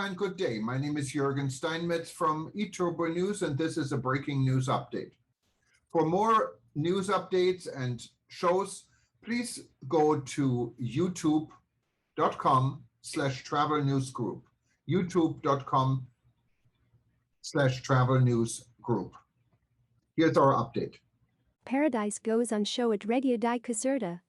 and good day. My name is Jürgen Steinmetz from eTurboNews, and this is a breaking news update. For more news updates and shows, please go to youtube.com/travel news group. youtube.com/travel news group. Here's our update. Paradise goes on show at Reggia di Caserta.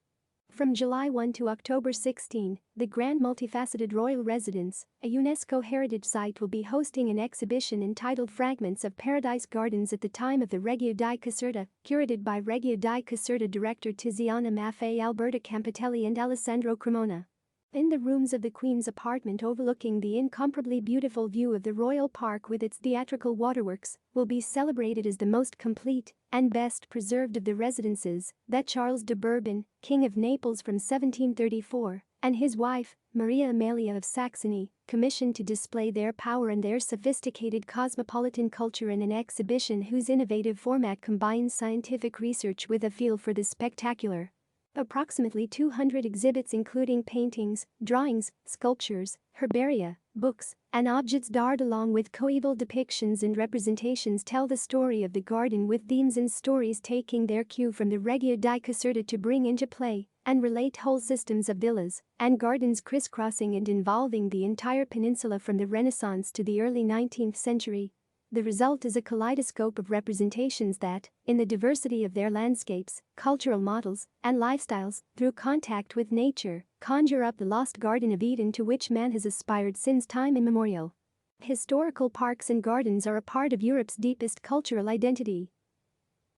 From July 1 to October 16, the Grand Multifaceted Royal Residence, a UNESCO heritage site, will be hosting an exhibition entitled Fragments of Paradise Gardens at the time of the Reggia di Caserta, curated by Reggia di Caserta director Tiziana Maffei, Alberta Campitelli and Alessandro Cremona. In the rooms of the Queen's apartment overlooking the incomparably beautiful view of the Royal Park with its theatrical waterworks, will be celebrated as the most complete and best preserved of the residences that Charles de Bourbon, King of Naples from 1734, and his wife, Maria Amelia of Saxony, commissioned to display their power and their sophisticated cosmopolitan culture in an exhibition whose innovative format combines scientific research with a feel for the spectacular. Approximately 200 exhibits including paintings, drawings, sculptures, herbaria, books, and objects d'art along with coeval depictions and representations tell the story of the garden, with themes and stories taking their cue from the Reggia di Caserta to bring into play and relate whole systems of villas and gardens crisscrossing and involving the entire peninsula from the Renaissance to the early 19th century. The result is a kaleidoscope of representations that, in the diversity of their landscapes, cultural models, and lifestyles, through contact with nature, conjure up the lost Garden of Eden to which man has aspired since time immemorial. Historical parks and gardens are a part of Europe's deepest cultural identity.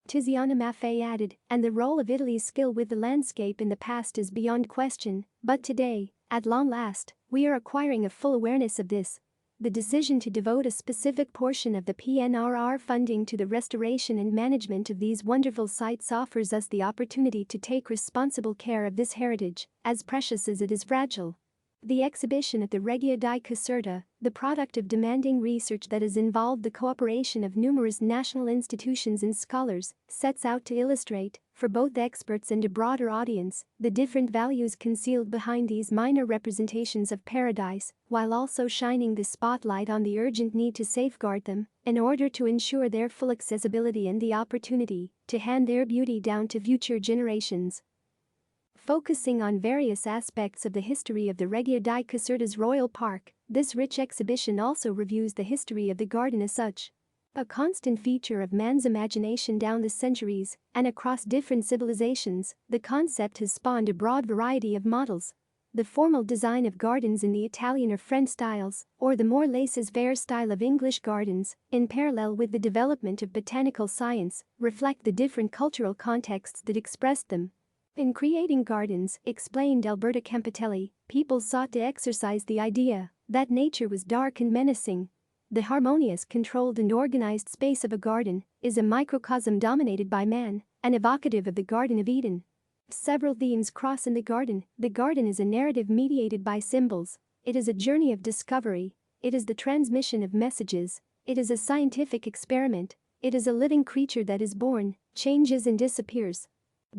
Tiziana Maffei added, and the role of Italy's skill with the landscape in the past is beyond question, but today, at long last, we are acquiring a full awareness of this. The decision to devote a specific portion of the PNRR funding to the restoration and management of these wonderful sites offers us the opportunity to take responsible care of this heritage, as precious as it is fragile. The exhibition at the Reggia di Caserta, the product of demanding research that has involved the cooperation of numerous national institutions and scholars, sets out to illustrate, for both experts and a broader audience, the different values concealed behind these minor representations of paradise, while also shining the spotlight on the urgent need to safeguard them in order to ensure their full accessibility and the opportunity to hand their beauty down to future generations. Focusing on various aspects of the history of the Reggia di Caserta's Royal Park, this rich exhibition also reviews the history of the garden as such. A constant feature of man's imagination down the centuries and across different civilizations, the concept has spawned a broad variety of models. The formal design of gardens in the Italian or French styles, or the more laissez-faire style of English gardens, in parallel with the development of botanical science, reflect the different cultural contexts that expressed them. In creating gardens, explained Alberta Campitelli, people sought to exercise the idea that nature was dark and menacing. The harmonious, controlled and organized space of a garden is a microcosm dominated by man and evocative of the Garden of Eden. Several themes cross in the garden. The garden is a narrative mediated by symbols. It is a journey of discovery. It is the transmission of messages. It is a scientific experiment. It is a living creature that is born, changes and disappears.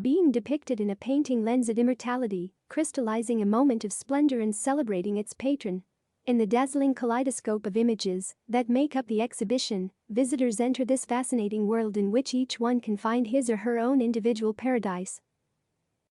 Being depicted in a painting lends it immortality, crystallizing a moment of splendor and celebrating its patron. In the dazzling kaleidoscope of images that make up the exhibition, visitors enter this fascinating world in which each one can find his or her own individual paradise.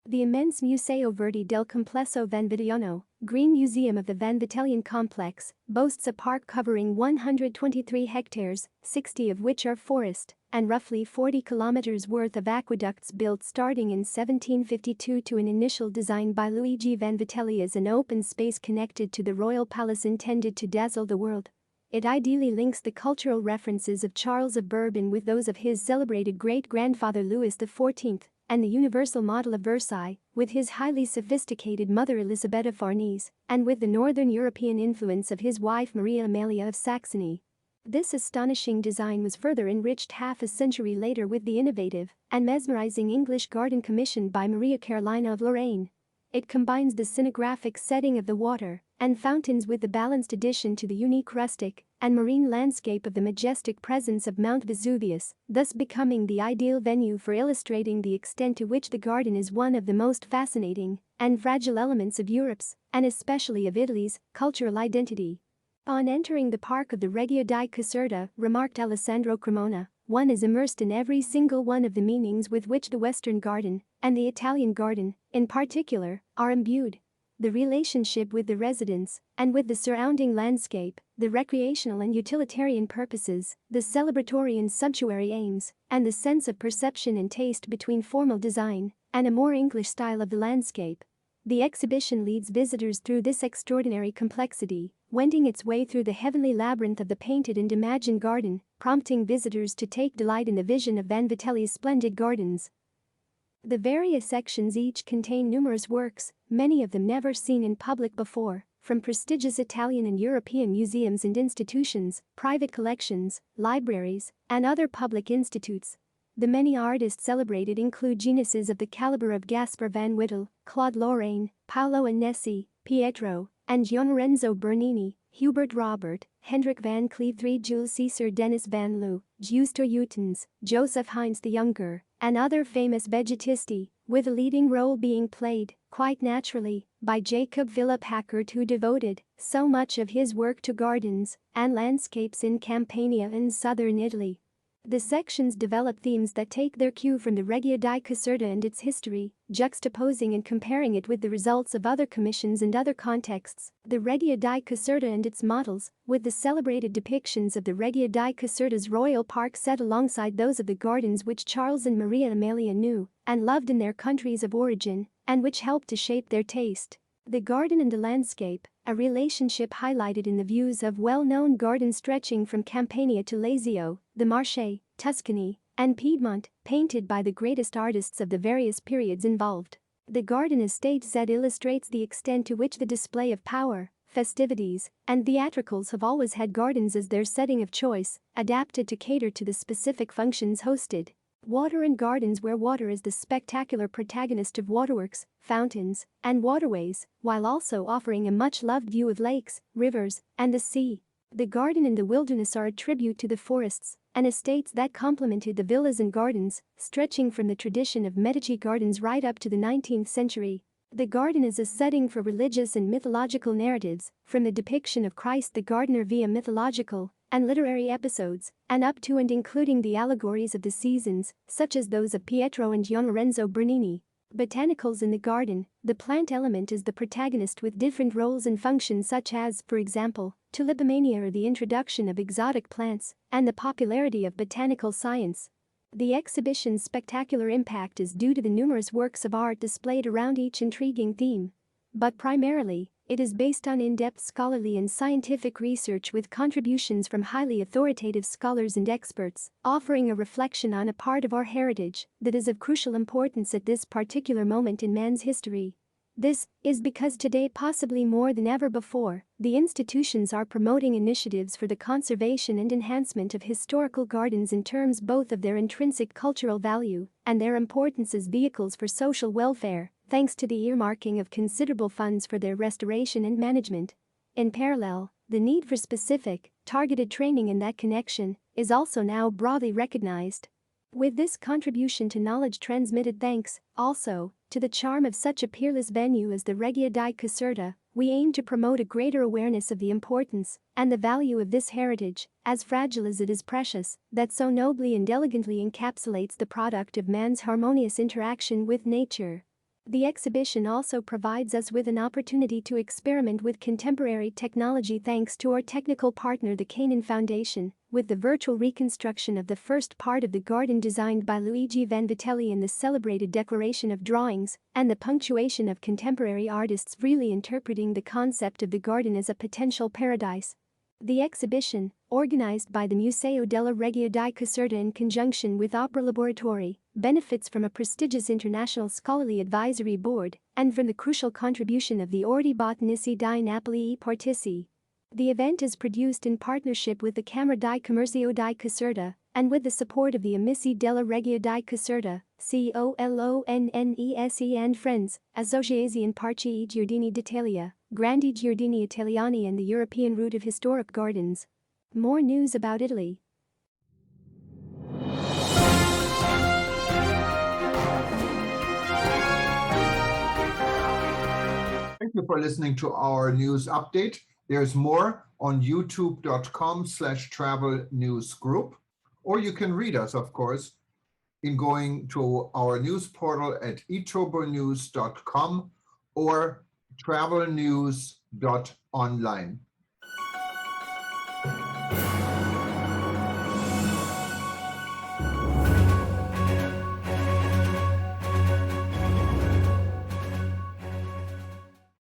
The immense Museo Verde del Complesso Vanvitellano, Green Museum of the Vanvitellian Complex, boasts a park covering 123 hectares, 60 of which are forest, and roughly 40 kilometers worth of aqueducts built starting in 1752 to an initial design by Luigi Vanvitelli as an open space connected to the royal palace intended to dazzle the world. It ideally links the cultural references of Charles of Bourbon with those of his celebrated great-grandfather Louis XIV, and the universal model of Versailles, with his highly sophisticated mother Elisabetta Farnese, and with the northern European influence of his wife Maria Amelia of Saxony. This astonishing design was further enriched half a century later with the innovative and mesmerizing English garden commissioned by Maria Carolina of Lorraine. It combines the scenographic setting of the water and fountains with the balanced addition to the unique rustic and marine landscape of the majestic presence of Mount Vesuvius, thus becoming the ideal venue for illustrating the extent to which the garden is one of the most fascinating and fragile elements of Europe's, and especially of Italy's, cultural identity. On entering the park of the Reggia di Caserta, remarked Alessandro Cremona, one is immersed in every single one of the meanings with which the Western garden, and the Italian garden, in particular, are imbued. The relationship with the residents, and with the surrounding landscape, the recreational and utilitarian purposes, the celebratory and sumptuary aims, and the sense of perception and taste between formal design and a more English style of the landscape. The exhibition leads visitors through this extraordinary complexity, wending its way through the heavenly labyrinth of the painted and imagined garden, prompting visitors to take delight in the vision of Vanvitelli's splendid gardens. The various sections each contain numerous works, many of them never seen in public before, from prestigious Italian and European museums and institutions, private collections, libraries, and other public institutes. The many artists celebrated include geniuses of the caliber of Gaspar van Wittel, Claude Lorraine, Paolo Annessi, Pietro, and Gionorenzo Bernini, Hubert Robert, Hendrik van Cleve III, Jules Caesar, Dennis van Loo, Giusto Huytens, Joseph Heinz the Younger, and other famous vegetisti, with a leading role being played, quite naturally, by Jacob Philipp Hackert, who devoted so much of his work to gardens and landscapes in Campania and southern Italy. The sections develop themes that take their cue from the Reggia di Caserta and its history, juxtaposing and comparing it with the results of other commissions and other contexts. The Reggia di Caserta and its models, with the celebrated depictions of the Reggia di Caserta's royal park set alongside those of the gardens which Charles and Maria Amelia knew and loved in their countries of origin, and which helped to shape their taste. The garden and the landscape, a relationship highlighted in the views of well-known gardens stretching from Campania to Lazio, the Marche, Tuscany, and Piedmont, painted by the greatest artists of the various periods involved. The garden estate set illustrates the extent to which the display of power, festivities, and theatricals have always had gardens as their setting of choice, adapted to cater to the specific functions hosted. Water and gardens, where water is the spectacular protagonist of waterworks, fountains, and waterways, while also offering a much-loved view of lakes, rivers, and the sea. The garden and the wilderness are a tribute to the forests and estates that complemented the villas and gardens, stretching from the tradition of Medici gardens right up to the 19th century. The garden is a setting for religious and mythological narratives, from the depiction of Christ the gardener via mythological and literary episodes, and up to and including the allegories of the seasons, such as those of Pietro and Gionorenzo Bernini. Botanicals in the garden, the plant element is the protagonist with different roles and functions, such as, for example, tulipomania or the introduction of exotic plants, and the popularity of botanical science. The exhibition's spectacular impact is due to the numerous works of art displayed around each intriguing theme. But primarily, it is based on in-depth scholarly and scientific research with contributions from highly authoritative scholars and experts, offering a reflection on a part of our heritage that is of crucial importance at this particular moment in man's history. This is because today, possibly more than ever before, the institutions are promoting initiatives for the conservation and enhancement of historical gardens in terms both of their intrinsic cultural value and their importance as vehicles for social welfare, thanks to the earmarking of considerable funds for their restoration and management. In parallel, the need for specific, targeted training in that connection is also now broadly recognized. With this contribution to knowledge transmitted thanks, also, to the charm of such a peerless venue as the Reggia di Caserta, we aim to promote a greater awareness of the importance and the value of this heritage, as fragile as it is precious, that so nobly and elegantly encapsulates the product of man's harmonious interaction with nature. The exhibition also provides us with an opportunity to experiment with contemporary technology thanks to our technical partner, the Canaan Foundation, with the virtual reconstruction of the first part of the garden designed by Luigi Vanvitelli and the celebrated declaration of drawings, and the punctuation of contemporary artists really interpreting the concept of the garden as a potential paradise. The exhibition, organized by the Museo della Reggia di Caserta in conjunction with Opera Laboratory, benefits from a prestigious international scholarly advisory board and from the crucial contribution of the Orti Botanici di Napoli e Partici. The event is produced in partnership with the Camera di Commercio di Caserta and with the support of the Amici della Reggia di Caserta, COLONNESE and Friends, Associazione Parchi I Giardini d'Italia, Grandi Giardini Italiani and the European Route of Historic Gardens. More news about Italy. Thank you for listening to our news update. There's more on youtube.com/travel news group, or you can read us, of course, in going to our news portal at eTurboNews.com or travelnews.online.